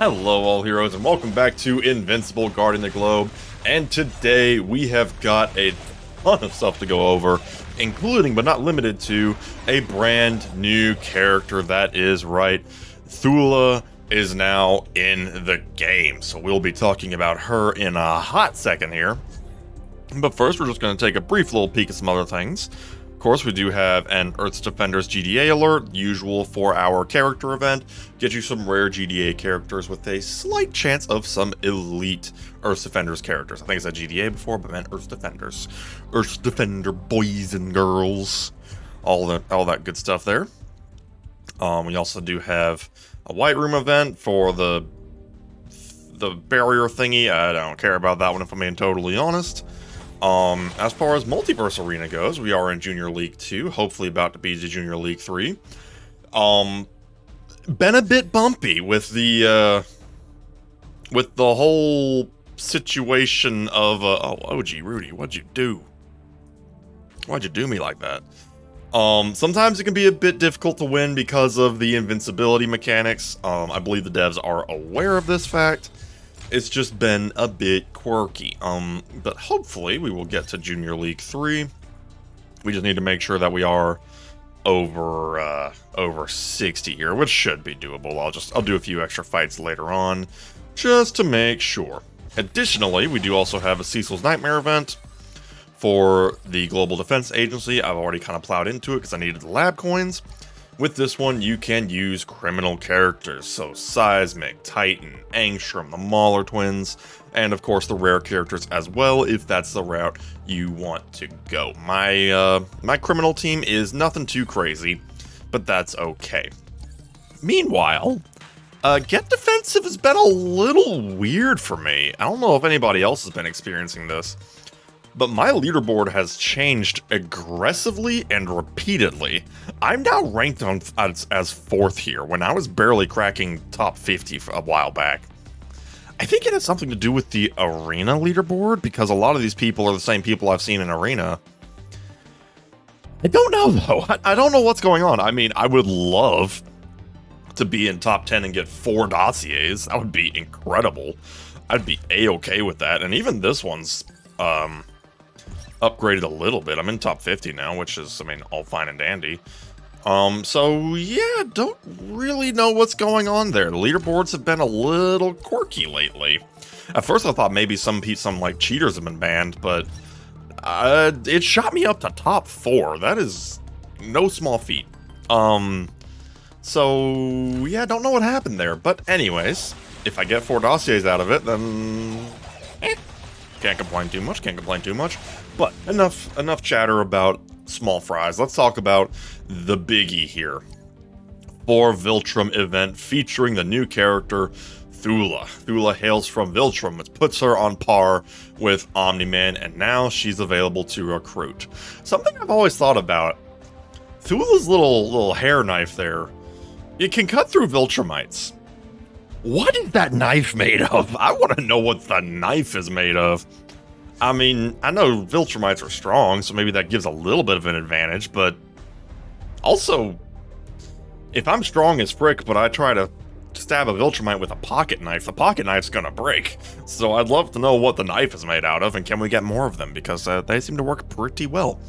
Hello all heroes and welcome back to Invincible guarding the globe, and today we have got a ton of stuff to go over, including but not limited to a brand new character. That is right, Thula is now in the game, so we'll be talking about her in a hot second here. But first we're just going to take a brief little peek at some other things. Of course, we do have an Earth's Defenders GDA alert, usual 4-hour character event. Get you some rare GDA characters with a slight chance of some elite Earth's Defenders characters. I think I said GDA before, but I meant Earth's Defenders. Earth's Defender boys and girls. All that good stuff there. We also do have a White Room event for the barrier thingy. I don't care about that one if I'm being totally honest. As far as Multiverse Arena goes, we are in Junior League 2, hopefully about to be to Junior League 3. Been a bit bumpy with the whole situation of, oh, OG Rudy, what'd you do? Why'd you do me like that? Sometimes it can be a bit difficult to win because of the invincibility mechanics. I believe the devs are aware of this fact. It's just been a bit quirky, but hopefully we will get to Junior League 3. We just need to make sure that we are over 60 here, which should be doable. I'll do a few extra fights later on, just to make sure. Additionally, we do also have a Cecil's Nightmare event for the Global Defense Agency. I've already kind of plowed into it because I needed the lab coins. With this one, you can use criminal characters, so Seismic, Titan, Angstrom, the Mauler twins, and of course the rare characters as well, if that's the route you want to go. My criminal team is nothing too crazy, but that's okay. Meanwhile, Get Defensive has been a little weird for me. I don't know if anybody else has been experiencing this, but my leaderboard has changed aggressively and repeatedly. I'm now ranked on as fourth here, when I was barely cracking top 50 a while back. I think it has something to do with the Arena leaderboard, because a lot of these people are the same people I've seen in Arena. I don't know, though. I don't know what's going on. I mean, I would love to be in top 10 and get 4 dossiers. That would be incredible. I'd be A-okay with that, and even this one's upgraded a little bit. I'm in top 50 now, which is, I mean, all fine and dandy. So yeah, don't really know what's going on there. The leaderboards have been a little quirky lately. At first I thought maybe some like cheaters have been banned, but it shot me up to top 4. That is no small feat. So yeah, don't know what happened there. But anyways, if I get 4 dossiers out of it, then can't complain too much. But enough chatter about small fries. Let's talk about the biggie here. For VILTRUM event featuring the new character Thula. Thula hails from VILTRUM, which puts her on par with Omni-Man, and now she's available to recruit. Something I've always thought about, Thula's little hair knife there, it can cut through Viltrumites. What is that knife made of? I want to know what the knife is made of. I mean, I know Viltrumites are strong, so maybe that gives a little bit of an advantage, but also, if I'm strong as frick, but I try to stab a Viltrumite with a pocket knife, the pocket knife's gonna break. So I'd love to know what the knife is made out of, and can we get more of them, because they seem to work pretty well.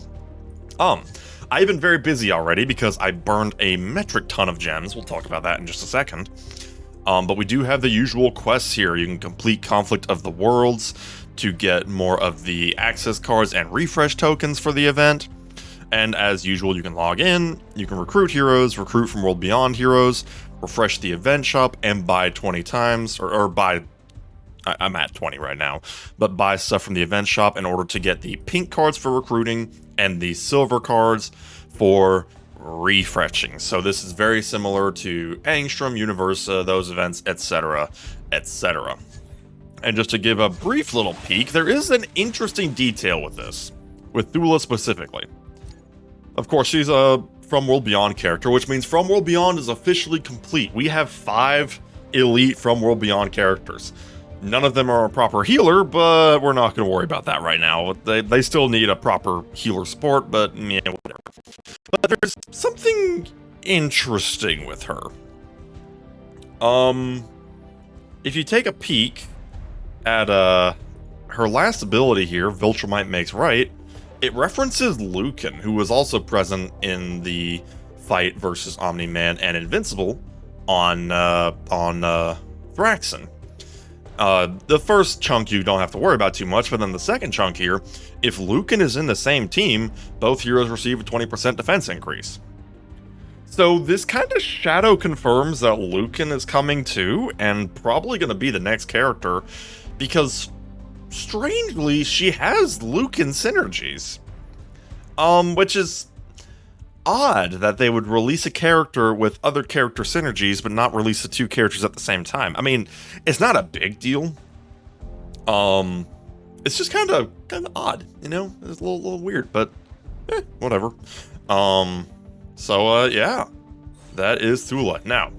I've been very busy already because I burned a metric ton of gems. We'll talk about that in just a second. But we do have the usual quests here. You can complete Conflict of the Worlds to get more of the access cards and refresh tokens for the event. And as usual, you can log in, you can recruit heroes, recruit from World Beyond heroes, refresh the event shop, and buy 20 times, or buy, I'm at 20 right now, but buy stuff from the event shop in order to get the pink cards for recruiting and the silver cards for refreshing. So this is very similar to Angstrom, Universa, those events, etc., etc. And just to give a brief little peek, there is an interesting detail with this, with Thula specifically. Of course, she's a From World Beyond character, which means From World Beyond is officially complete. We have 5 elite From World Beyond characters. None of them are a proper healer, but we're not going to worry about that right now. They still need a proper healer support, but yeah, whatever. But there's something interesting with her. if you take a peek at her last ability here, Viltrumite Makes Right, it references Lucan, who was also present in the fight versus Omni-Man and Invincible on Thraxon. The first chunk you don't have to worry about too much, but then the second chunk here, if Lucan is in the same team, both heroes receive a 20% defense increase. So this kind of shadow confirms that Lucan is coming too, and probably going to be the next character, because strangely, she has Lucan synergies. Which is odd that they would release a character with other character synergies, but not release the two characters at the same time. I mean, it's not a big deal. It's just kind of odd, you know? It's a little weird, but whatever. Yeah, that is Thula. Now,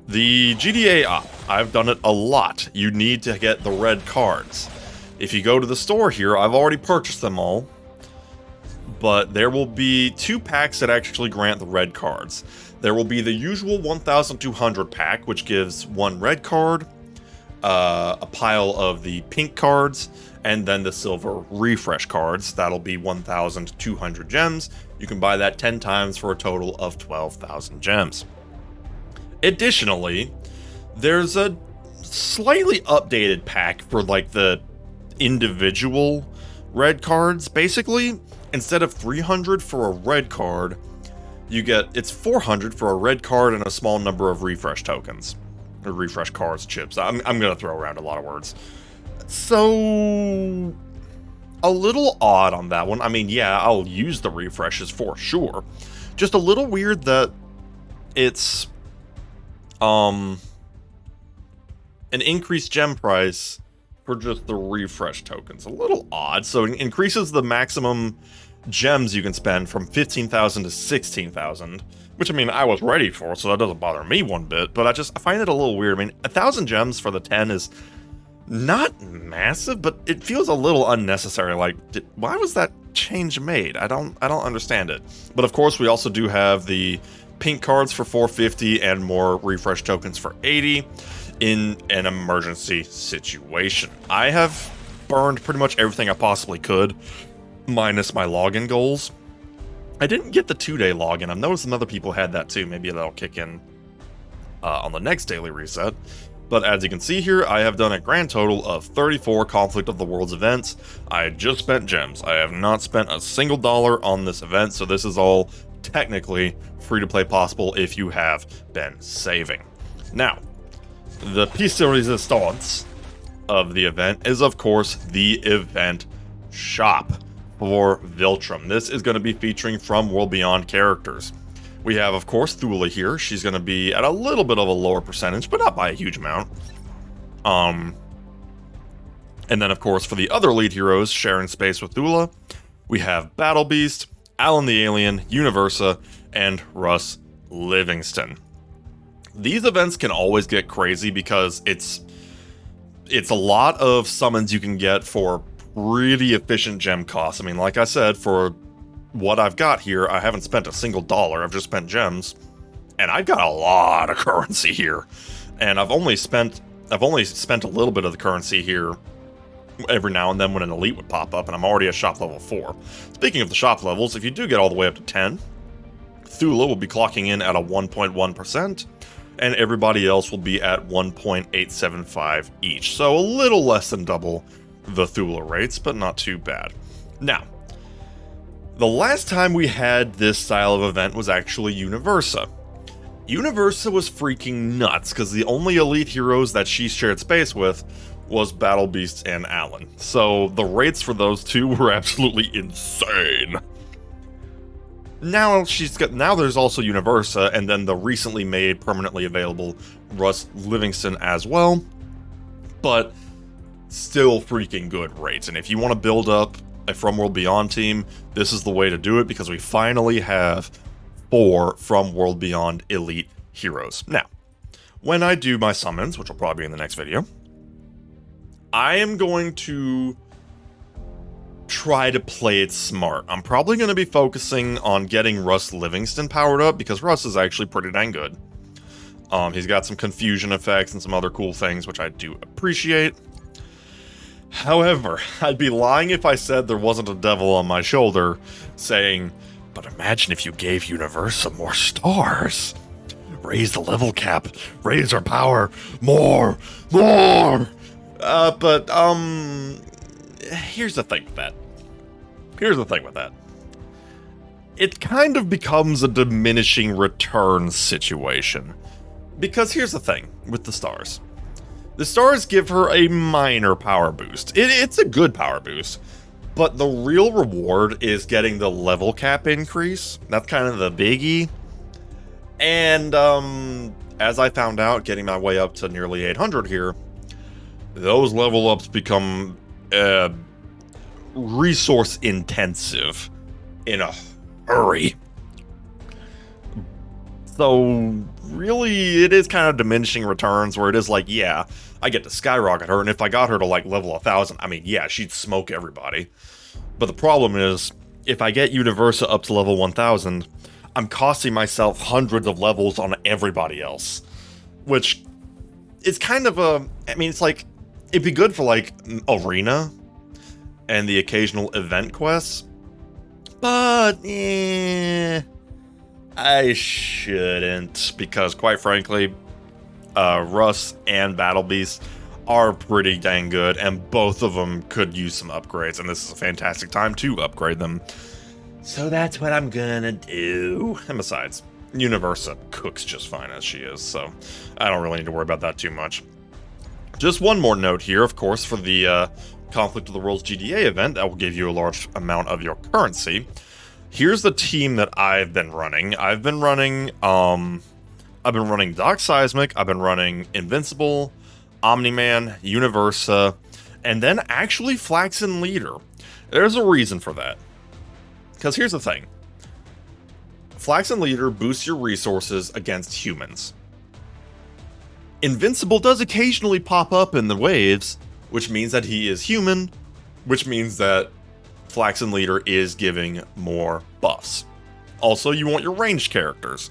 the GDA op, I've done it a lot. You need to get the red cards. If you go to the store here, I've already purchased them all, but there will be 2 packs that actually grant the red cards. There will be the usual 1,200 pack, which gives 1 red card, a pile of the pink cards, and then the silver refresh cards. That'll be 1,200 gems. You can buy that 10 times for a total of 12,000 gems. Additionally, there's a slightly updated pack for like the individual red cards. Basically, instead of 300 for a red card, it's 400 for a red card and a small number of refresh tokens. Or refresh cards, chips. I'm gonna throw around a lot of words. So, a little odd on that one. I mean, yeah, I'll use the refreshes for sure. Just a little weird that it's an increased gem price for just the refresh tokens. A little odd. So it increases the maximum gems you can spend from 15,000 to 16,000, which I mean I was ready for, so that doesn't bother me one bit, but I find it a little weird. I mean, 1,000 gems for the 10 is not massive, but it feels a little unnecessary. Like, why was that change made? I don't understand it. But of course, we also do have the pink cards for 450 and more refresh tokens for 80 in an emergency situation. I have burned pretty much everything I possibly could, minus my login goals. I didn't get the 2-day login. I've noticed some other people had that too. Maybe that'll kick in on the next daily reset. But as you can see here, I have done a grand total of 34 Conflict of the Worlds events. I just spent gems. I have not spent a single dollar on this event, so this is all technically free-to-play possible if you have been saving. Now, the piece de resistance of the event is, of course, the event shop for Viltrum. This is going to be featuring From World Beyond characters. We have, of course, Thula here. She's going to be at a little bit of a lower percentage, but not by a huge amount. And then, of course, for the other lead heroes sharing space with Thula, we have Battle Beast, Alan the Alien, Universa, and Russ Livingston. These events can always get crazy because it's a lot of summons you can get for pretty efficient gem costs. I mean, like I said, for what I've got here, I haven't spent a single dollar. I've just spent gems, and I've got a lot of currency here. And I've only spent a little bit of the currency here every now and then when an elite would pop up, and I'm already at shop level 4. Speaking of the shop levels, if you do get all the way up to 10, Thula will be clocking in at a 1.1%, and everybody else will be at 1.875 each. So a little less than double the Thula rates, but not too bad. Now, the last time we had this style of event was actually Universa. Universa was freaking nuts, because the only elite heroes that she shared space with was Battle Beast and Alan. So the rates for those two were absolutely insane. Now there's also Universa, and then the recently made permanently available Russ Livingston as well. But still freaking good rates. And if you want to build up a From World Beyond team, this is the way to do it, because we finally have 4 From World Beyond elite heroes. Now, when I do my summons, which will probably be in the next video, I am going to try to play it smart. I'm probably going to be focusing on getting Russ Livingston powered up, because Russ is actually pretty dang good. He's got some confusion effects and some other cool things, which I do appreciate. However, I'd be lying if I said there wasn't a devil on my shoulder saying, but imagine if you gave Universa more stars. Raise the level cap, raise our power, more. Here's the thing with that. It kind of becomes a diminishing returns situation. Because here's the thing with the stars. The stars give her a minor power boost. It's a good power boost. But the real reward is getting the level cap increase. That's kind of the biggie. And as I found out, getting my way up to nearly 800 here, those level ups become resource intensive in a hurry. So really, it is kind of diminishing returns where it is like, yeah, I get to skyrocket her, and if I got her to like level 1000, I mean, yeah, she'd smoke everybody. But the problem is, if I get Universa up to level 1000, I'm costing myself hundreds of levels on everybody else. Which is kind of a, I mean, it's like, it'd be good for like Arena and the occasional event quests. But, I shouldn't, because quite frankly, Russ and Battle Beast are pretty dang good, and both of them could use some upgrades, and this is a fantastic time to upgrade them. So that's what I'm gonna do. And besides, Universa cooks just fine as she is, so I don't really need to worry about that too much. Just one more note here, of course, for the Conflict of the Worlds GDA event that will give you a large amount of your currency. Here's the team that I've been running. I've been running Doc Seismic, I've been running Invincible, Omni-Man, Universa, and then actually Flaxen Leader. There's a reason for that. Because here's the thing. Flaxen Leader boosts your resources against humans. Invincible does occasionally pop up in the waves, which means that he is human, which means that Flaxen Leader is giving more buffs. Also, you want your ranged characters.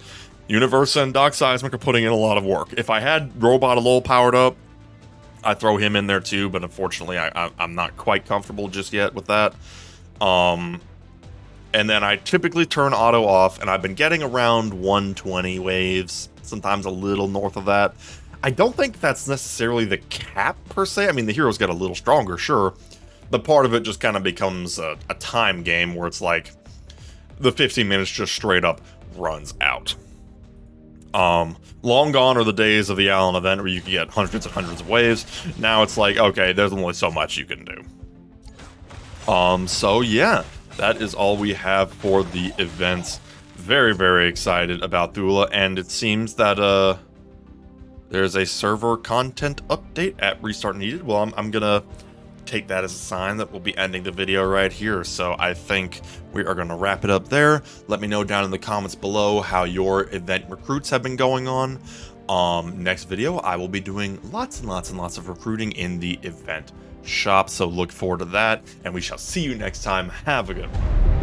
Universa and Doc Seismic are putting in a lot of work. If I had Robot a little powered up, I'd throw him in there too, but unfortunately I'm not quite comfortable just yet with that. And then I typically turn auto off, and I've been getting around 120 waves, sometimes a little north of that. I don't think that's necessarily the cap per se. I mean, the heroes get a little stronger, sure, but part of it just kind of becomes a time game where it's like the 15 minutes just straight up runs out. Long gone are the days of the Allen event where you can get hundreds and hundreds of waves. Now it's like, okay, there's only so much you can do. So yeah, that is all we have for the events. Very, very excited about Thula, and it seems that, there's a server content update at Restart Needed. Well, I'm gonna take that as a sign that we'll be ending the video right here. So I think we are gonna wrap it up there. Let me know down in the comments below how your event recruits have been going on. Next video, I will be doing lots and lots and lots of recruiting in the event shop. So look forward to that, and we shall see you next time. Have a good one.